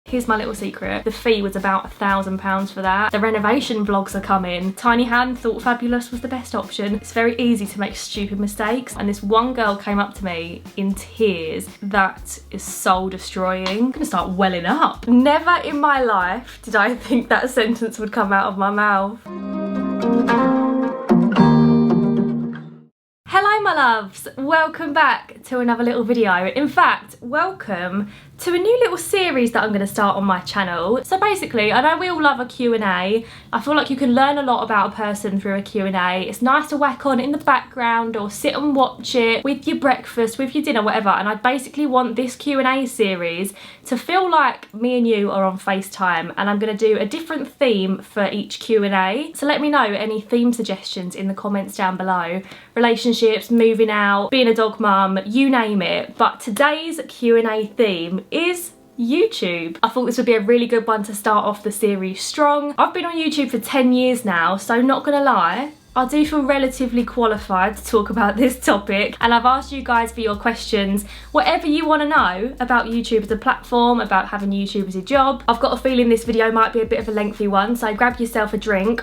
Here's my little secret. The fee was about £1,000 for that. The renovation vlogs are coming. Tiny Hand thought Fabulous was the best option. It's very easy to make stupid mistakes. And this one girl came up to me in tears. That is soul destroying. I'm gonna start welling up. Never in my life did I think that sentence would come out of my mouth. Hello my loves, welcome back to another little video. In fact, welcome to a new little series that I'm going to start on my channel. So basically, I know we all love a Q&A. I feel like you can learn a lot about a person through a Q&A. It's nice to whack on in the background or sit and watch it with your breakfast, with your dinner, whatever. And I basically want this Q&A series to feel like me and you are on FaceTime, and I'm going to do a different theme for each Q&A. So let me know any theme suggestions in the comments down below. Relationships, moving out, being a dog mum, you name it. But today's Q&A theme is YouTube. I thought this would be a really good one to start off the series strong. I've been on YouTube for 10 years now, so not gonna lie, I do feel relatively qualified to talk about this topic, and I've asked you guys for your questions, whatever you want to know about YouTube as a platform, about having YouTube as a job. I've got a feeling this video might be a bit of a lengthy one, so grab yourself a drink.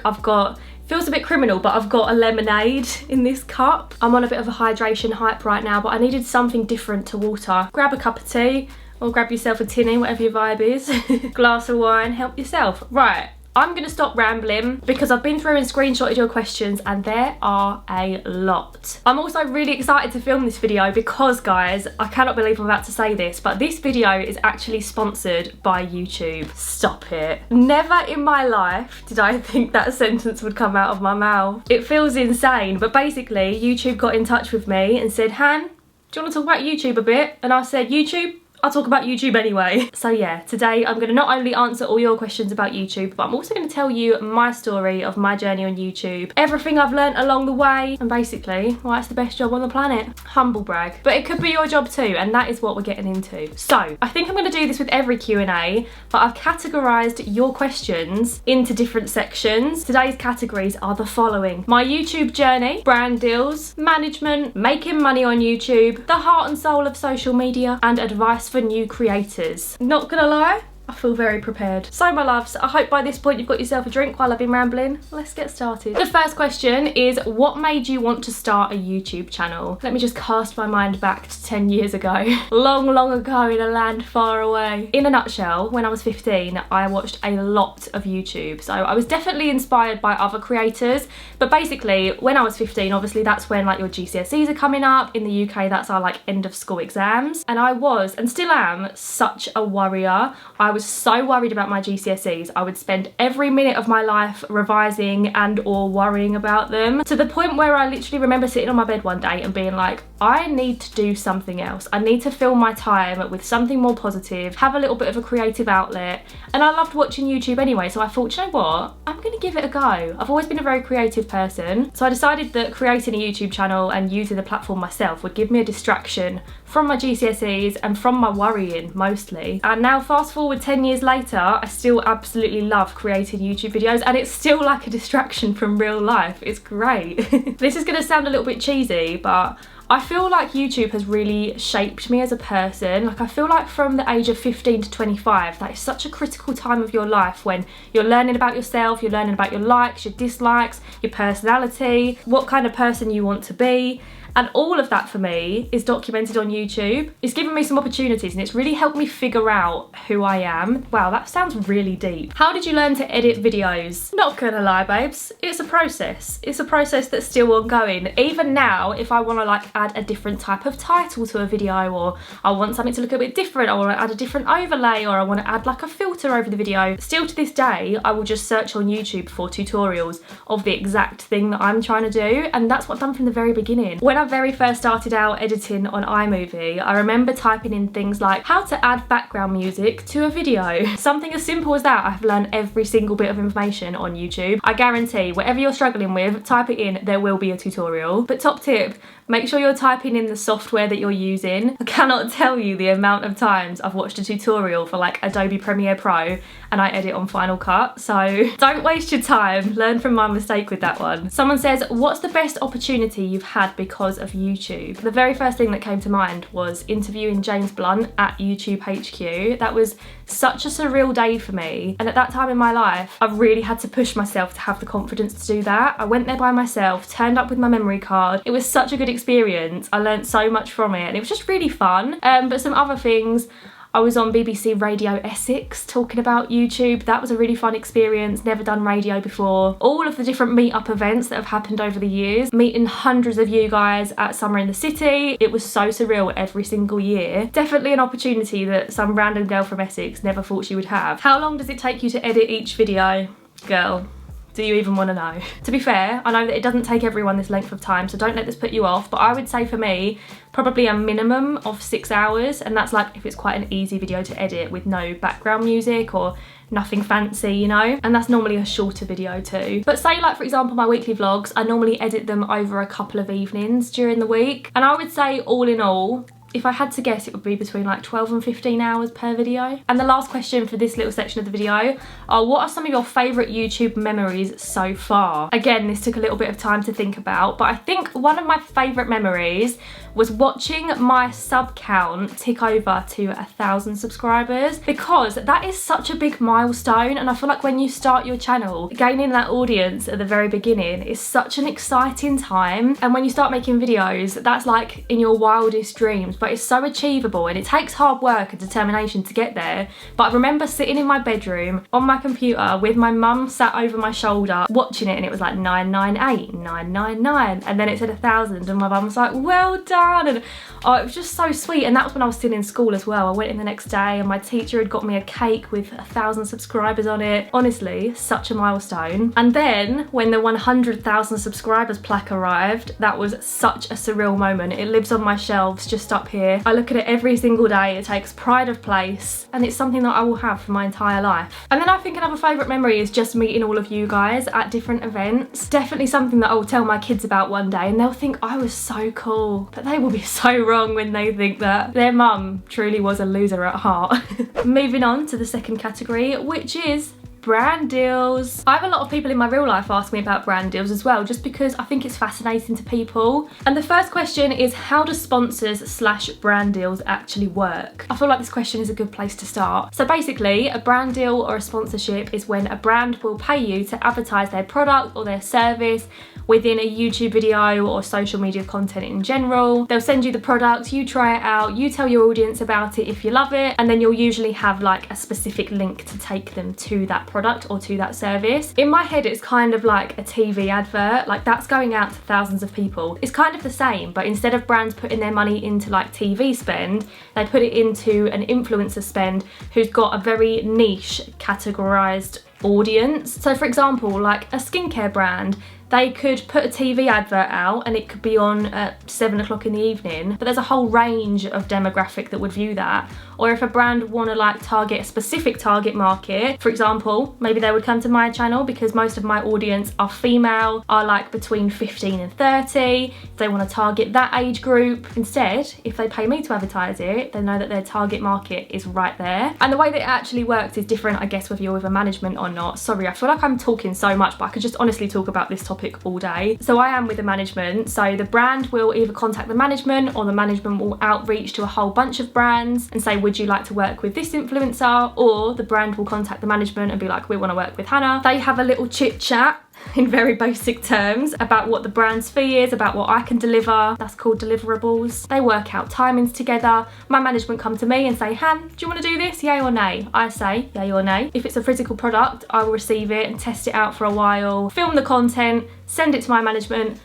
Feels a bit criminal, but I've got a lemonade in this cup. I'm on a bit of a hydration hype right now, but I needed something different to water. Grab a cup of tea, or grab yourself a tinny, whatever your vibe is. Glass of wine, help yourself. Right, I'm gonna stop rambling because I've been through and screenshotted your questions and there are a lot. I'm also really excited to film this video because, guys, I cannot believe I'm about to say this, but this video is actually sponsored by YouTube. Stop it. Never in my life did I think that sentence would come out of my mouth. It feels insane, but basically YouTube got in touch with me and said, Han, do you want to talk about YouTube a bit? And I said, YouTube? I'll talk about YouTube anyway. So yeah, today I'm going to not only answer all your questions about YouTube, but I'm also going to tell you my story of my journey on YouTube, everything I've learnt along the way, and basically why it's the best job on the planet. Humble brag. But it could be your job too, and that is what we're getting into. So I think I'm going to do this with every Q&A, but I've categorised your questions into different sections. Today's categories are the following: my YouTube journey, brand deals, management, making money on YouTube, the heart and soul of social media, and advice for new creators. Not gonna lie, I feel very prepared. So my loves, I hope by this point you've got yourself a drink while I've been rambling. Let's get started. The first question is, what made you want to start a YouTube channel? Let me just cast my mind back to 10 years ago. Long, long ago in a land far away. In a nutshell, when I was 15, I watched a lot of YouTube. So I was definitely inspired by other creators. But basically, when I was 15, obviously that's when like your GCSEs are coming up. In the UK, that's our like end of school exams. And I was, and still am, such a worrier. I was so worried about my GCSEs. I would spend every minute of my life revising and or worrying about them, to the point where I literally remember sitting on my bed one day and being like, I need to do something else. I need to fill my time with something more positive, have a little bit of a creative outlet. And I loved watching YouTube anyway, so I thought, you know what? I'm gonna give it a go. I've always been a very creative person. So I decided that creating a YouTube channel and using the platform myself would give me a distraction from my GCSEs and from my worrying mostly. And now fast forward 10 years later, I still absolutely love creating YouTube videos, and it's still like a distraction from real life. It's great. This is gonna sound a little bit cheesy, but I feel like YouTube has really shaped me as a person. Like, I feel like from the age of 15 to 25, that is such a critical time of your life when you're learning about yourself, you're learning about your likes, your dislikes, your personality, what kind of person you want to be. And all of that for me is documented on YouTube. It's given me some opportunities and it's really helped me figure out who I am. Wow, that sounds really deep. How did you learn to edit videos? Not gonna lie, babes, it's a process. It's a process that's still ongoing. Even now, if I wanna like add a different type of title to a video, or I want something to look a bit different, I wanna add a different overlay, or I wanna add like a filter over the video, still to this day, I will just search on YouTube for tutorials of the exact thing that I'm trying to do. And that's what I've done from the very beginning. When I very first started out editing on iMovie, I remember typing in things like how to add background music to a video. Something as simple as that. I've learned every single bit of information on YouTube. I guarantee whatever you're struggling with, type it in, there will be a tutorial. But top tip, make sure you're typing in the software that you're using. I cannot tell you the amount of times I've watched a tutorial for like Adobe Premiere Pro and I edit on Final Cut. So don't waste your time, learn from my mistake with that one. Someone says, what's the best opportunity you've had because because of YouTube. The very first thing that came to mind was interviewing James Blunt at YouTube HQ. That was such a surreal day for me, and at that time in my life I really had to push myself to have the confidence to do that. I went there by myself, turned up with my memory card. It was such a good experience. I learned so much from it and it was just really fun. But some other things, I was on BBC Radio Essex talking about YouTube. That was a really fun experience, never done radio before. All of the different meetup events that have happened over the years, meeting hundreds of you guys at Summer in the City. It was so surreal every single year. Definitely an opportunity that some random girl from Essex never thought she would have. How long does it take you to edit each video? Girl, do you even want to know? To be fair, I know that it doesn't take everyone this length of time, so don't let this put you off, but I would say for me, probably a minimum of 6 hours, and that's like if it's quite an easy video to edit with no background music or nothing fancy, you know? And that's normally a shorter video too. But say like, for example, my weekly vlogs, I normally edit them over a couple of evenings during the week, and I would say all in all, if I had to guess, it would be between like 12 and 15 hours per video. And the last question for this little section of the video are, what are some of your favourite YouTube memories so far? Again, this took a little bit of time to think about, but I think one of my favourite memories was watching my sub count tick over to 1,000 subscribers, because that is such a big milestone, and I feel like when you start your channel, gaining that audience at the very beginning is such an exciting time, and when you start making videos, that's like in your wildest dreams, but it's so achievable and it takes hard work and determination to get there. But I remember sitting in my bedroom on my computer with my mum sat over my shoulder watching it, and it was like 998, 999, and then it said 1,000, and my mum was like, well done. And oh, it was just so sweet. And that was when I was still in school as well. I went in the next day and my teacher had got me a cake with 1,000 subscribers on it. Honestly, such a milestone. And then when the 100,000 subscribers plaque arrived, that was such a surreal moment. It lives on my shelves just up here. I look at it every single day. It takes pride of place, and it's something that I will have for my entire life. And then I think another favourite memory is just meeting all of you guys at different events. Definitely something that I will tell my kids about one day, and they'll think I was so cool, but they will be so wrong when they think that their mum truly was a loser at heart. Moving on to the second category, which is brand deals. I have a lot of people in my real life ask me about brand deals as well, just because I think it's fascinating to people. And the first question is, how do sponsors / brand deals actually work? I feel like this question is a good place to start. So basically, a brand deal or a sponsorship is when a brand will pay you to advertise their product or their service within a YouTube video or social media content in general. They'll send you the product, you try it out, you tell your audience about it if you love it, and then you'll usually have like a specific link to take them to that product or to that service. In my head, it's kind of like a TV advert, like that's going out to thousands of people. It's kind of the same, but instead of brands putting their money into like TV spend, they put it into an influencer spend who's got a very niche categorized audience. So for example, like a skincare brand, they could put a TV advert out and it could be on at 7 o'clock in the evening, but there's a whole range of demographic that would view that. Or if a brand want to like target a specific target market, for example, maybe they would come to my channel because most of my audience are female, are like between 15 and 30. If they want to target that age group, instead, if they pay me to advertise it, they know that their target market is right there. And the way that it actually works is different, I guess, whether you're with a management or not. Sorry, I feel like I'm talking so much, but I could just honestly talk about this topic all day. So I am with the management, so the brand will either contact the management or the management will outreach to a whole bunch of brands and say, would you like to work with this influencer? Or the brand will contact the management and be like, we want to work with Hannah. They have a little chit chat in very basic terms about what the brand's fee is, about what I can deliver. That's called deliverables. They work out timings together. My management come to me and say, Han, do you want to do this, yay or nay? I say yay or nay. If it's a physical product, I will receive it and test it out for a while, film the content, send it to my management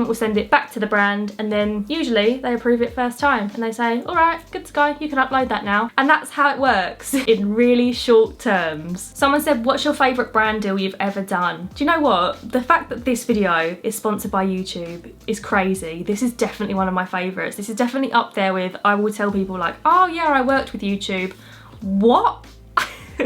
will send it back to the brand, and then usually they approve it first time and they say, all right, good to go, you can upload that now. And that's how it works in really short terms. Someone said, what's your favourite brand deal you've ever done? Do you know what? The fact that this video is sponsored by YouTube is crazy. This is definitely one of my favourites. This is definitely up there with, I will tell people like, oh yeah, I worked with YouTube. What?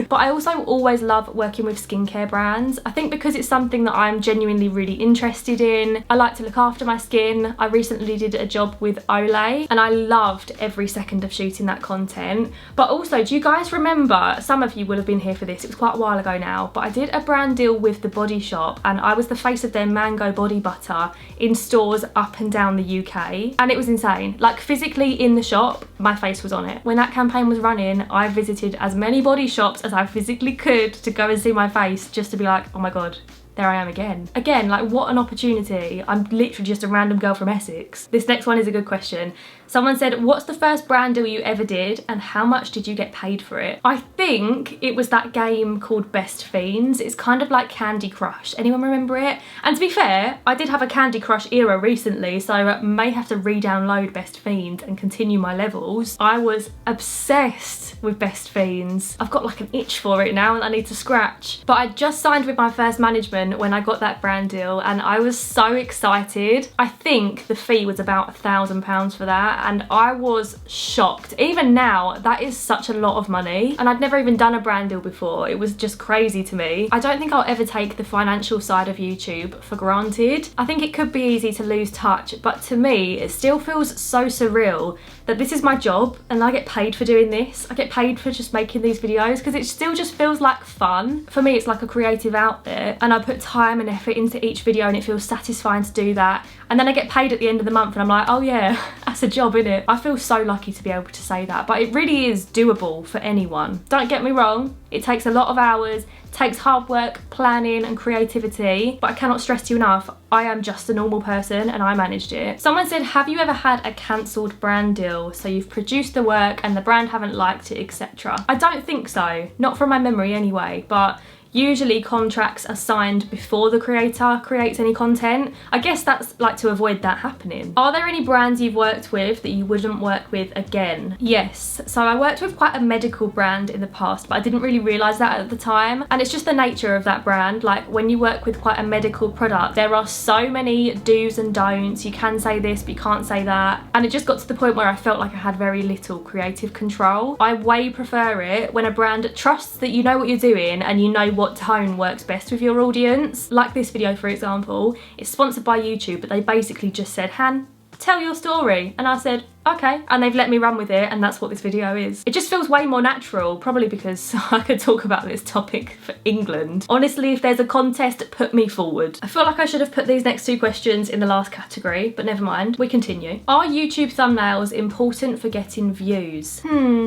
But I also always love working with skincare brands. I think because it's something that I'm genuinely really interested in. I like to look after my skin. I recently did a job with Olay and I loved every second of shooting that content. But also, do you guys remember, some of you will have been here for this, it was quite a while ago now, but I did a brand deal with The Body Shop and I was the face of their mango body butter in stores up and down the UK, and it was insane. Like, physically in the shop, my face was on it. When that campaign was running, I visited as many body shops as I physically could to go and see my face, just to be like, oh my god, there I am again. Again, like, what an opportunity. I'm literally just a random girl from Essex. This next one is a good question. Someone said, what's the first brand deal you ever did and how much did you get paid for it? I think it was that game called Best Fiends. It's kind of like Candy Crush. Anyone remember it? And to be fair, I did have a Candy Crush era recently, so I may have to re-download Best Fiends and continue my levels. I was obsessed with Best Fiends. I've got like an itch for it now and I need to scratch. But I just signed with my first management when I got that brand deal and I was so excited. I think the fee was about £1,000 for that, and I was shocked. Even now, that is such a lot of money, and I'd never even done a brand deal before. It was just crazy to me. I don't think I'll ever take the financial side of YouTube for granted. I think it could be easy to lose touch, but to me, it still feels so surreal that this is my job and I get paid for doing this. I get paid for just making these videos because it still just feels like fun. For me, it's like a creative outlet and I put time and effort into each video and it feels satisfying to do that. And then I get paid at the end of the month and I'm like, oh yeah, that's a job, innit? I feel so lucky to be able to say that, but it really is doable for anyone. Don't get me wrong, it takes a lot of hours, takes hard work, planning and creativity, but I cannot stress to you enough, I am just a normal person and I managed it. Someone said, have you ever had a cancelled brand deal? So you've produced the work and the brand haven't liked it, etc. I don't think so, not from my memory anyway, but usually contracts are signed before the creator creates any content. I guess that's like to avoid that happening. Are there any brands you've worked with that you wouldn't work with again? Yes. So I worked with quite a medical brand in the past, but I didn't really realise that at the time. And it's just the nature of that brand. Like, when you work with quite a medical product, there are so many do's and don'ts. You can say this, but you can't say that. And it just got to the point where I felt like I had very little creative control. I way prefer it when a brand trusts that you know what you're doing and you know what tone works best with your audience. Like this video, for example, it's sponsored by YouTube, but they basically just said, Han, tell your story. And I said, okay, and they've let me run with it, and that's what this video is. It just feels way more natural, probably because I could talk about this topic for England. Honestly, if there's a contest, put me forward. I feel like I should have put these next two questions in the last category, but never mind, we continue. Are YouTube thumbnails important for getting views?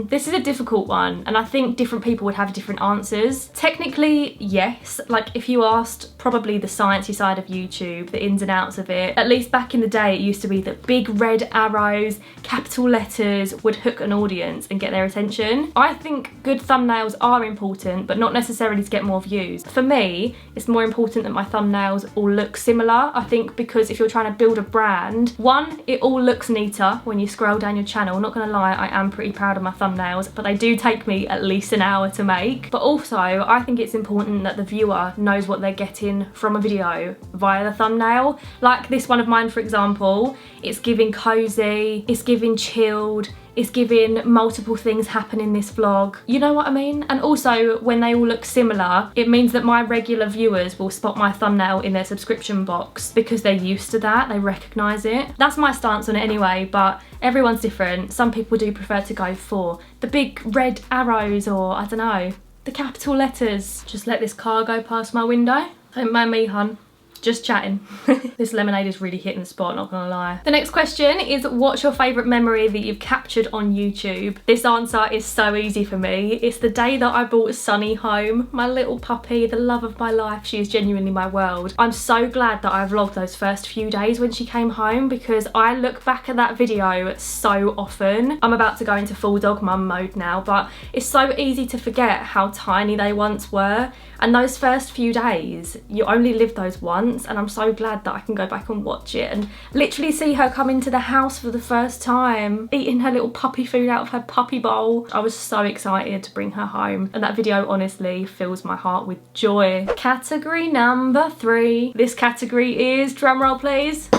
This is a difficult one, and I think different people would have different answers. Technically, yes. Like, if you asked probably the sciencey side of YouTube, the ins and outs of it, at least back in the day, it used to be that big red arrows, capital letters would hook an audience and get their attention. I think good thumbnails are important, but not necessarily to get more views. For me, it's more important that my thumbnails all look similar. I think because if you're trying to build a brand, one, it all looks neater when you scroll down your channel. Not gonna lie, I am pretty proud of my thumbnails, but they do take me at least an hour to make. But also, I think it's important that the viewer knows what they're getting from a video via the thumbnail. Like this one of mine, for example, it's giving cozy, it's giving chilled, it's giving multiple things happen in this vlog. You know what I mean? And also, when they all look similar, it means that my regular viewers will spot my thumbnail in their subscription box because they're used to that, they recognise it. That's my stance on it anyway, but everyone's different. Some people do prefer to go for the big red arrows or, I don't know, the capital letters. Just let this car go past my window. Don't mind me, hun. Just chatting. This lemonade is really hitting the spot, not gonna lie. The next question is, what's your favourite memory that you've captured on YouTube? This answer is so easy for me. It's the day that I brought Sunny home, my little puppy, the love of my life. She is genuinely my world. I'm so glad that I vlogged those first few days when she came home because I look back at that video so often. I'm about to go into full dog mum mode now, but it's so easy to forget how tiny they once were. And those first few days, you only live those once, and I'm so glad that I can go back and watch it and literally see her come into the house for the first time, eating her little puppy food out of her puppy bowl. I was so excited to bring her home, and that video honestly fills my heart with joy. Category number 3. This category is, drumroll please,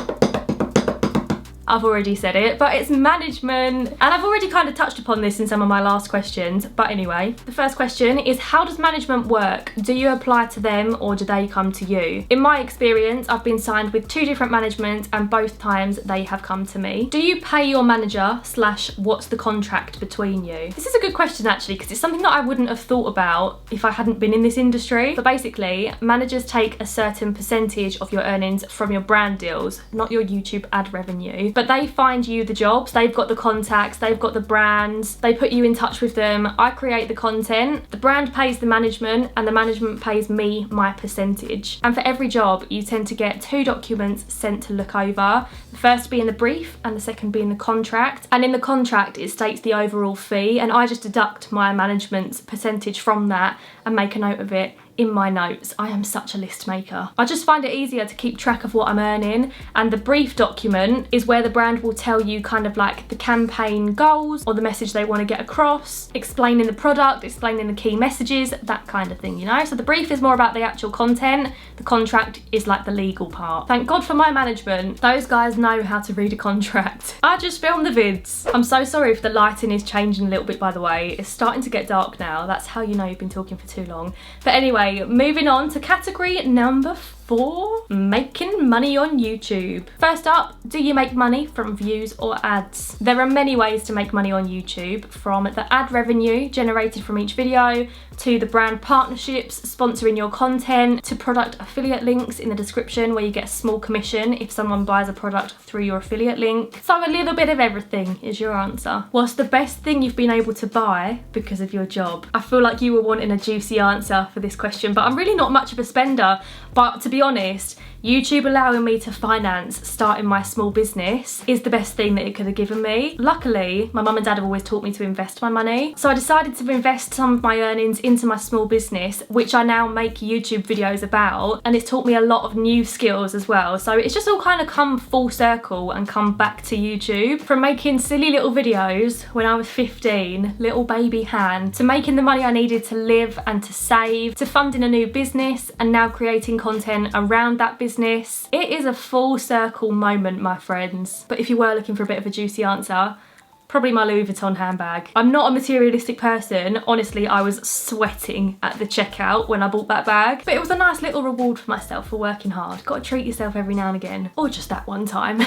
I've already said it, but it's management. And I've already kind of touched upon this in some of my last questions. But anyway, the first question is, how does management work? Do you apply to them or do they come to you? In my experience, I've been signed with 2 different managements and both times they have come to me. Do you pay your manager / what's the contract between you? This is a good question actually, because it's something that I wouldn't have thought about if I hadn't been in this industry. But basically, managers take a certain percentage of your earnings from your brand deals, not your YouTube ad revenue, but they find you the jobs. They've got the contacts, they've got the brands, they put you in touch with them. I create the content, the brand pays the management, and the management pays me my percentage. And for every job, you tend to get 2 documents sent to look over. The first being the brief and the second being the contract. And in the contract, it states the overall fee, and I just deduct my management's percentage from that and make a note of it in my notes. I am such a list maker. I just find it easier to keep track of what I'm earning, and the brief document is where the brand will tell you kind of like the campaign goals or the message they want to get across, explaining the product, explaining the key messages, that kind of thing, you know? So the brief is more about the actual content, the contract is like the legal part. Thank God for my management. Those guys know how to read a contract. I just filmed the vids. I'm so sorry if the lighting is changing a little bit, by the way. It's starting to get dark now. That's how you know you've been talking for too long. But anyway, moving on to category number 4, making money on YouTube. First up, do you make money from views or ads? There are many ways to make money on YouTube, from the ad revenue generated from each video, to the brand partnerships, sponsoring your content, to product affiliate links in the description where you get a small commission if someone buys a product through your affiliate link. So a little bit of everything is your answer. What's the best thing you've been able to buy because of your job? I feel like you were wanting a juicy answer for this question, but I'm really not much of a spender. But to be honest, YouTube allowing me to finance starting my small business is the best thing that it could have given me. Luckily, my mum and dad have always taught me to invest my money. So I decided to invest some of my earnings into my small business, which I now make YouTube videos about. And it's taught me a lot of new skills as well. So it's just all kind of come full circle and come back to YouTube. From making silly little videos when I was 15, little baby Han, to making the money I needed to live and to save, to funding a new business, and now creating content around that business. It is a full circle moment, my friends. But if you were looking for a bit of a juicy answer, probably my Louis Vuitton handbag. I'm not a materialistic person. Honestly, I was sweating at the checkout when I bought that bag. But it was a nice little reward for myself for working hard. Got to treat yourself every now and again. Or just that one time.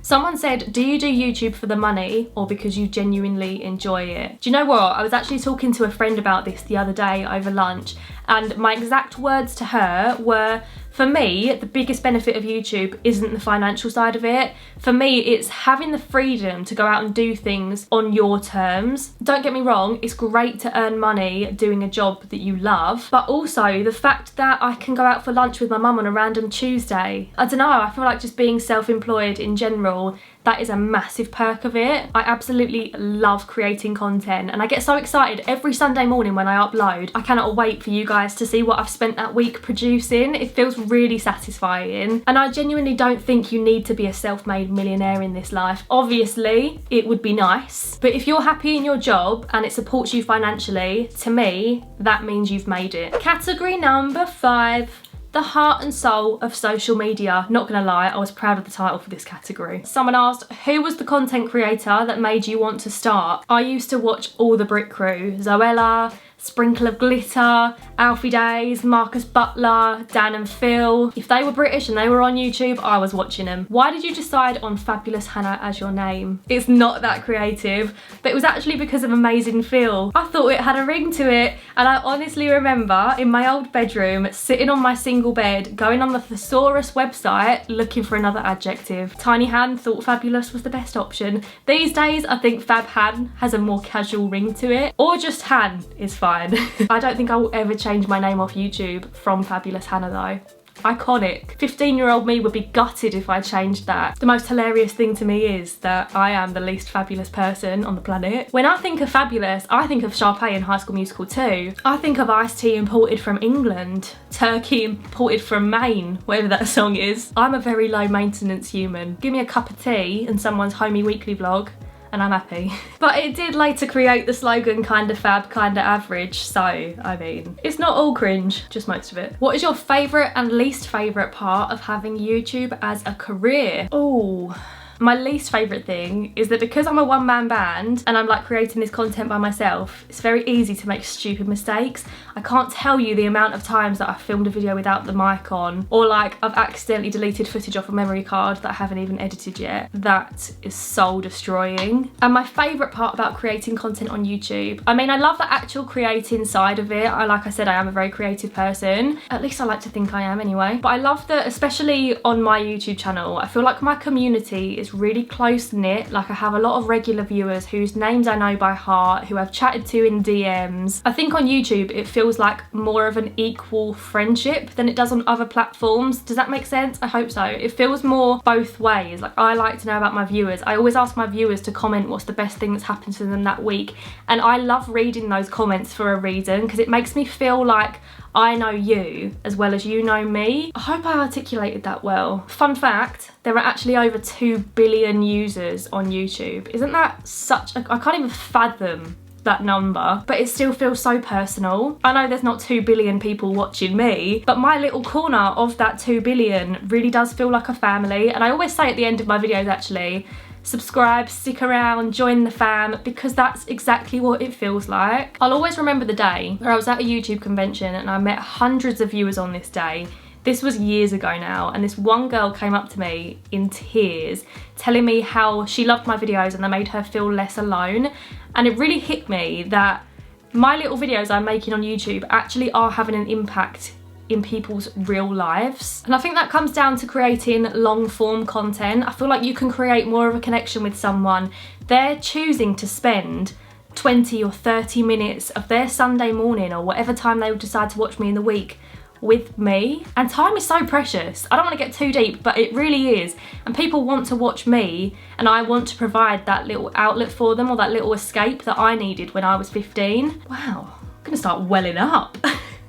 Someone said, do you do YouTube for the money or because you genuinely enjoy it? Do you know what? I was actually talking to a friend about this the other day over lunch, and my exact words to her were, for me, the biggest benefit of YouTube isn't the financial side of it. For me, it's having the freedom to go out and do things on your terms. Don't get me wrong, it's great to earn money doing a job that you love, but also the fact that I can go out for lunch with my mum on a random Tuesday. I don't know, I feel like just being self-employed in general, that is a massive perk of it. I absolutely love creating content, and I get so excited every Sunday morning when I upload. I cannot wait for you guys to see what I've spent that week producing. It feels really satisfying, and I genuinely don't think you need to be a self-made millionaire in this life. Obviously, it would be nice, but if you're happy in your job and it supports you financially, to me, that means you've made it. Category number 5. The heart and soul of social media. Not gonna lie, I was proud of the title for this category. Someone asked, who was the content creator that made you want to start? I used to watch all the Brick Crew. Zoella, Sprinkle of Glitter, Alfie Days, Marcus Butler, Dan and Phil. If they were British and they were on YouTube, I was watching them. Why did you decide on Fabulous Hannah as your name? It's not that creative, but it was actually because of Amazing Phil. I thought it had a ring to it, and I honestly remember in my old bedroom, sitting on my single bed, going on the Thesaurus website, looking for another adjective. Tiny Han thought fabulous was the best option. These days, I think Fab Han has a more casual ring to it, or just Han is fine. I don't think I will ever change my name off YouTube from Fabulous Hannah though. Iconic. 15-year-old me would be gutted if I changed that. The most hilarious thing to me is that I am the least fabulous person on the planet. When I think of fabulous, I think of Sharpay in High School Musical 2. I think of iced tea imported from England, turkey imported from Maine, whatever that song is. I'm a very low maintenance human. Give me a cup of tea and someone's homey weekly vlog, and I'm happy. But it did later create the slogan kinda fab, kinda average, so I mean, it's not all cringe, just most of it. What is your favourite and least favourite part of having YouTube as a career? Oh, My least favourite thing is that because I'm a one-man band and I'm like creating this content by myself, it's very easy to make stupid mistakes. I can't tell you the amount of times that I've filmed a video without the mic on, or like I've accidentally deleted footage off a memory card that I haven't even edited yet. That is soul destroying. And my favourite part about creating content on YouTube, I mean, I love the actual creating side of it. Like I said, I am a very creative person. At least I like to think I am anyway. But I love that, especially on my YouTube channel, I feel like my community is really close-knit. Like I have a lot of regular viewers whose names I know by heart, who I've chatted to in DMs. I think on YouTube it feels like more of an equal friendship than it does on other platforms. Does that make sense? I hope so. It feels more both ways. Like I like to know about my viewers. I always ask my viewers to comment what's the best thing that's happened to them that week, and I love reading those comments for a reason, because it makes me feel like I know you as well as you know me. I hope I articulated that well. Fun fact, there are actually over 2 billion users on YouTube. Isn't that such a, I can't even fathom that number, but it still feels so personal. I know there's not 2 billion people watching me, but my little corner of that 2 billion really does feel like a family. And I always say at the end of my videos, actually, subscribe, stick around, join the fam, because that's exactly what it feels like. I'll always remember the day where I was at a YouTube convention and I met hundreds of viewers on this day. This was years ago now, and this one girl came up to me in tears telling me how she loved my videos and they made her feel less alone. And it really hit me that my little videos I'm making on YouTube actually are having an impact in people's real lives. And I think that comes down to creating long form content. I feel like you can create more of a connection with someone. They're choosing to spend 20 or 30 minutes of their Sunday morning or whatever time they decide to watch me in the week with me. And time is so precious. I don't want to get too deep, but it really is. And people want to watch me, and I want to provide that little outlet for them, or that little escape that I needed when I was 15. Wow, I'm gonna start welling up.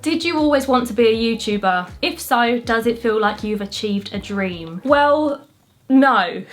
Did you always want to be a YouTuber? If so, does it feel like you've achieved a dream? Well, no,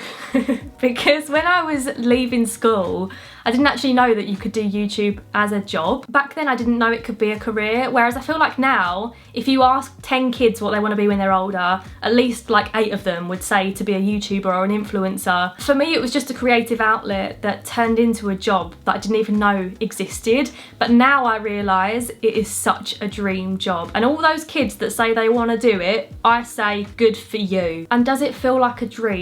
because when I was leaving school, I didn't actually know that you could do YouTube as a job. Back then I didn't know it could be a career, whereas I feel like now, if you ask 10 kids what they want to be when they're older, at least like 8 of them would say to be a YouTuber or an influencer. For me, it was just a creative outlet that turned into a job that I didn't even know existed. But now I realise it is such a dream job. And all those kids that say they want to do it, I say good for you. And does it feel like a dream?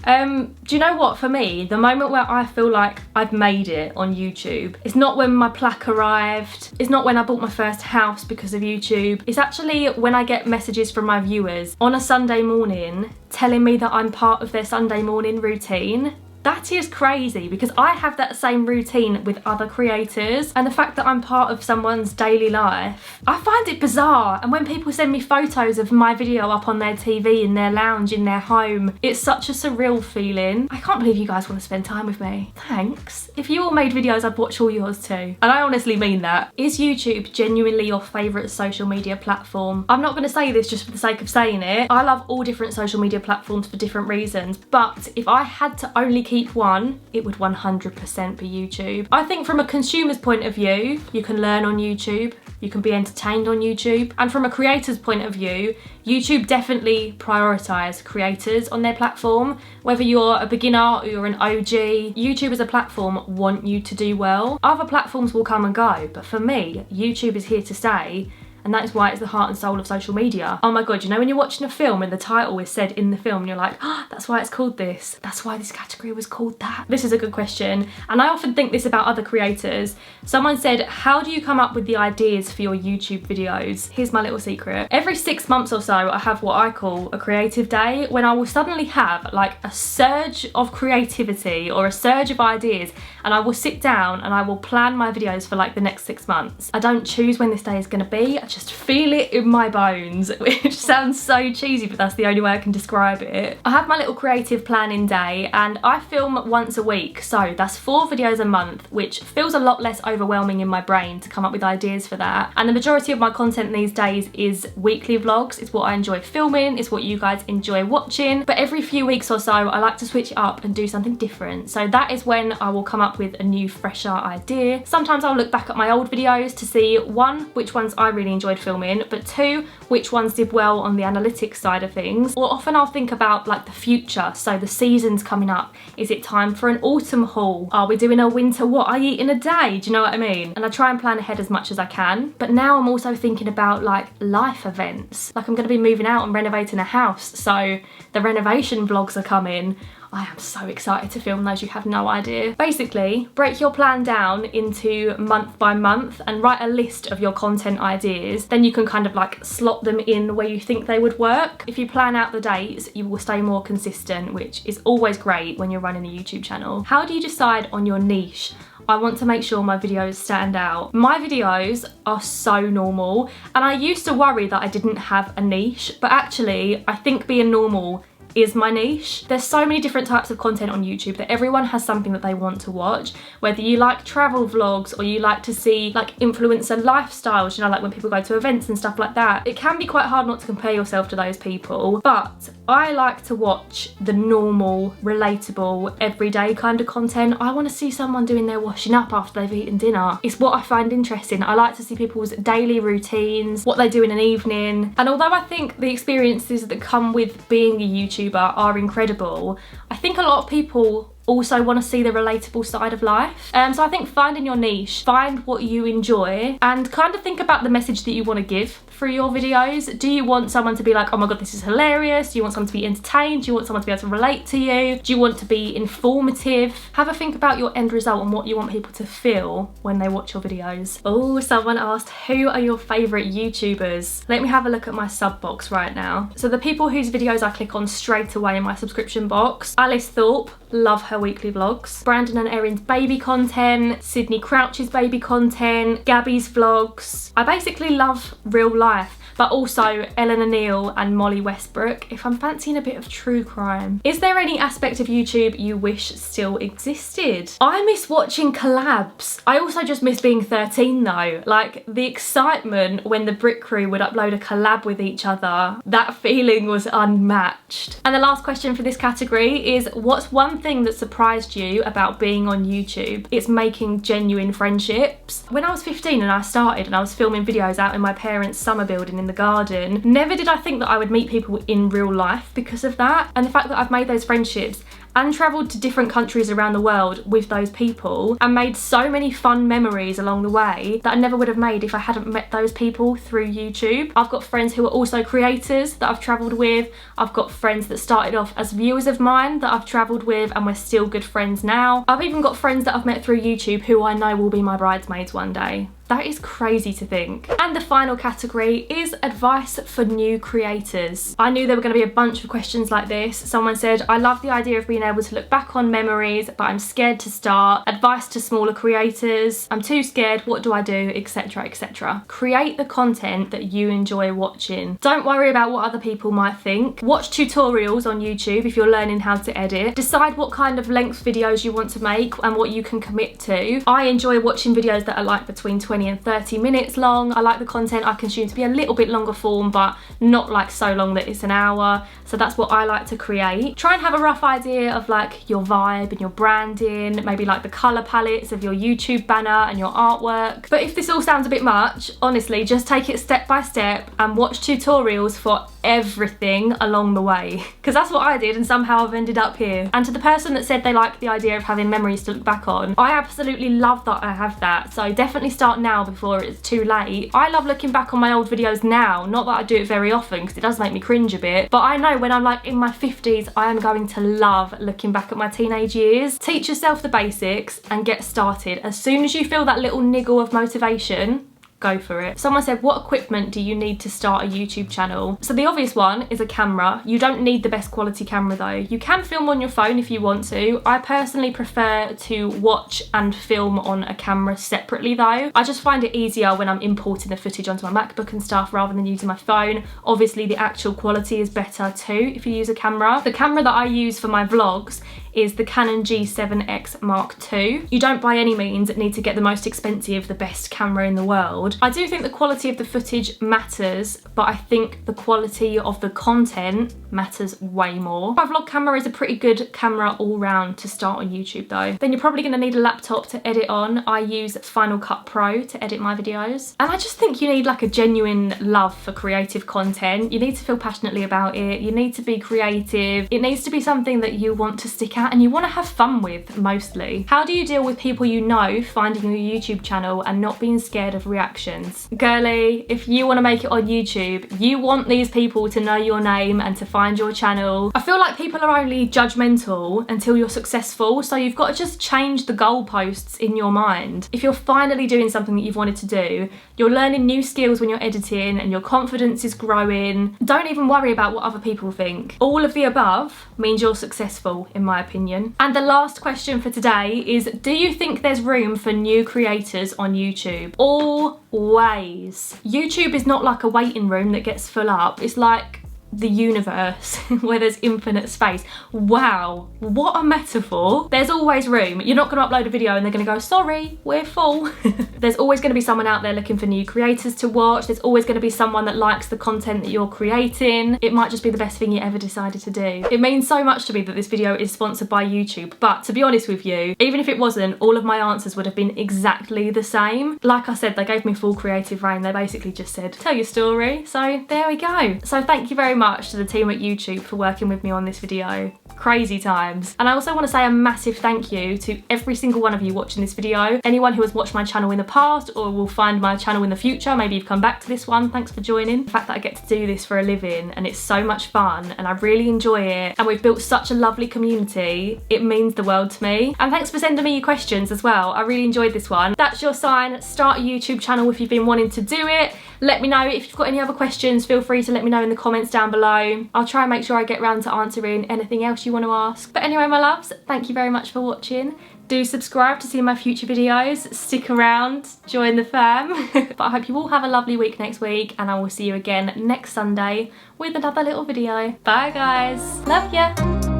Do you know what, for me, the moment where I feel like I've made it on YouTube, it's not when my plaque arrived, it's not when I bought my first house because of YouTube, it's actually when I get messages from my viewers on a Sunday morning telling me that I'm part of their Sunday morning routine. That is crazy, because I have that same routine with other creators, and the fact that I'm part of someone's daily life, I find it bizarre. And when people send me photos of my video up on their TV in their lounge, in their home, it's such a surreal feeling. I can't believe you guys want to spend time with me. Thanks. If you all made videos, I'd watch all yours too. And I honestly mean that. Is YouTube genuinely your favourite social media platform? I'm not going to say this just for the sake of saying it. I love all different social media platforms for different reasons, but if I had to only keep one, it would 100% be YouTube. I think from a consumer's point of view, you can learn on YouTube, you can be entertained on YouTube, and from a creator's point of view, YouTube definitely prioritise creators on their platform. Whether you're a beginner or you're an OG, YouTube as a platform want you to do well. Other platforms will come and go, but for me, YouTube is here to stay. And that is why it's the heart and soul of social media. Oh my God, you know when you're watching a film and the title is said in the film and you're like, oh, that's why it's called this. That's why this category was called that. This is a good question. And I often think this about other creators. Someone said, how do you come up with the ideas for your YouTube videos? Here's my little secret. Every 6 months or so, I have what I call a creative day, when I will suddenly have like a surge of creativity or a surge of ideas, and I will sit down and I will plan my videos for like the next 6 months. I don't choose when this day is gonna be. I just feel it in my bones, which sounds so cheesy, but that's the only way I can describe it. I have my little creative planning day, and I film once a week, so that's 4 videos a month, which feels a lot less overwhelming in my brain to come up with ideas for that. And the majority of my content these days is weekly vlogs. It's what I enjoy filming, it's what you guys enjoy watching, but every few weeks or so I like to switch it up and do something different. So that is when I will come up with a new, fresher idea. Sometimes I'll look back at my old videos to see, one, which ones I really enjoy enjoyed filming, but 2, which ones did well on the analytics side of things. Or often I'll think about like the future, so the season's coming up. Is it time for an autumn haul? Are we doing a winter what I eat in a day? Do you know what I mean? And I try and plan ahead as much as I can. But now I'm also thinking about like life events. Like I'm gonna be moving out and renovating a house, so the renovation vlogs are coming. I am so excited to film those, you have no idea. Basically, break your plan down into month by month and write a list of your content ideas. Then you can kind of like slot them in where you think they would work. If you plan out the dates, you will stay more consistent, which is always great when you're running a YouTube channel. How do you decide on your niche? I want to make sure my videos stand out. My videos are so normal, and I used to worry that I didn't have a niche, but actually I think being normal is my niche. There's so many different types of content on YouTube that everyone has something that they want to watch. Whether you like travel vlogs or you like to see like influencer lifestyles, you know, like when people go to events and stuff like that. It can be quite hard not to compare yourself to those people, but I like to watch the normal, relatable, everyday kind of content. I want to see someone doing their washing up after they've eaten dinner. It's what I find interesting. I like to see people's daily routines, what they do in an evening. And although I think the experiences that come with being a YouTuber are incredible, I think a lot of people also want to see the relatable side of life. So I think finding your niche, find what you enjoy, and kind of think about the message that you want to give through your videos. Do you want someone to be like, oh my god, this is hilarious? Do you want someone to be entertained? Do you want someone to be able to relate to you? Do you want to be informative? Have a think about your end result and what you want people to feel when they watch your videos. Oh, someone asked, who are your favourite YouTubers? Let me have a look at my sub box right now. So the people whose videos I click on straight away in my subscription box: Alice Thorpe, love her weekly vlogs. Brandon and Erin's baby content, Sydney Crouch's baby content, Gabby's vlogs. I basically love real life, but also Ellen O'Neill and Molly Westbrook if I'm fancying a bit of true crime. Is there any aspect of YouTube you wish still existed? I miss watching collabs. I also just miss being 13 though. Like the excitement when the Brick Crew would upload a collab with each other, that feeling was unmatched. And the last question for this category is, what's one thing that surprised you about being on YouTube? It's making genuine friendships. When I was 15 and I started and I was filming videos out in my parents' summer building in the garden, never did I think that I would meet people in real life because of that. And the fact that I've made those friendships and travelled to different countries around the world with those people and made so many fun memories along the way that I never would have made if I hadn't met those people through YouTube. I've got friends who are also creators that I've travelled with. I've got friends that started off as viewers of mine that I've travelled with and we're still good friends now. I've even got friends that I've met through YouTube who I know will be my bridesmaids one day. That is crazy to think. And the final category is advice for new creators. I knew there were going to be a bunch of questions like this. Someone said, I love the idea of being able to look back on memories, but I'm scared to start. Advice to smaller creators. I'm too scared. What do I do? Etc, etc. Create the content that you enjoy watching. Don't worry about what other people might think. Watch tutorials on YouTube if you're learning how to edit. Decide what kind of length videos you want to make and what you can commit to. I enjoy watching videos that are like between 20 and 30 minutes long. I like the content I consume to be a little bit longer form, but not like so long that it's an hour. So that's what I like to create. Try and have a rough idea of like your vibe and your branding, maybe like the colour palettes of your YouTube banner and your artwork. But if this all sounds a bit much, honestly, just take it step by step and watch tutorials for everything along the way. Because that's what I did and somehow I've ended up here. And to the person that said they like the idea of having memories to look back on, I absolutely love that I have that. So definitely start now before it's too late. I love looking back on my old videos now, not that I do it very often because it does make me cringe a bit, but I know when I'm like in my 50s I am going to love looking back at my teenage years. Teach yourself the basics and get started. As soon as you feel that little niggle of motivation, go for it. Someone said, what equipment do you need to start a YouTube channel? So the obvious one is a camera. You don't need the best quality camera though. You can film on your phone if you want to. I personally prefer to watch and film on a camera separately though. I just find it easier when I'm importing the footage onto my MacBook and stuff rather than using my phone. Obviously the actual quality is better too if you use a camera. The camera that I use for my vlogs is the Canon G7X Mark II. You don't by any means need to get the most expensive, the best camera in the world. I do think the quality of the footage matters, but I think the quality of the content matters way more. My vlog camera is a pretty good camera all round to start on YouTube though. Then you're probably going to need a laptop to edit on. I use Final Cut Pro to edit my videos. And I just think you need like a genuine love for creative content. You need to feel passionately about it. You need to be creative. It needs to be something that you want to stick at and you want to have fun with mostly. How do you deal with people you know finding your YouTube channel and not being scared of reactions? Girly, if you want to make it on YouTube, you want these people to know your name and to find your channel. I feel like people are only judgmental until you're successful, so you've got to just change the goalposts in your mind. If you're finally doing something that you've wanted to do, you're learning new skills when you're editing and your confidence is growing. Don't even worry about what other people think. All of the above means you're successful, in my opinion. And the last question for today is, do you think there's room for new creators on YouTube? Always. YouTube is not like a waiting room that gets full up. It's like the universe where there's infinite space. Wow, what a metaphor. There's always room. You're not going to upload a video and they're going to go, sorry, we're full. There's always going to be someone out there looking for new creators to watch. There's always going to be someone that likes the content that you're creating. It might just be the best thing you ever decided to do. It means so much to me that this video is sponsored by YouTube, but to be honest with you, even if it wasn't, all of my answers would have been exactly the same. Like I said, they gave me full creative reign. They basically just said, tell your story. So there we go. So thank you very much to the team at YouTube for working with me on this video. Crazy times. And I also want to say a massive thank you to every single one of you watching this video. Anyone who has watched my channel in the past or will find my channel in the future, maybe you've come back to this one, thanks for joining. The fact that I get to do this for a living and it's so much fun and I really enjoy it and we've built such a lovely community, it means the world to me. And thanks for sending me your questions as well. I really enjoyed this one. That's your sign. Start a YouTube channel if you've been wanting to do it. Let me know if you've got any other questions. Feel free to let me know in the comments down below. I'll try and make sure I get round to answering anything else you want to ask. But anyway, my loves, thank you very much for watching. Do subscribe to see my future videos. Stick around, join the fam. But I hope you all have a lovely week next week and I will see you again next Sunday with another little video. Bye guys, love ya.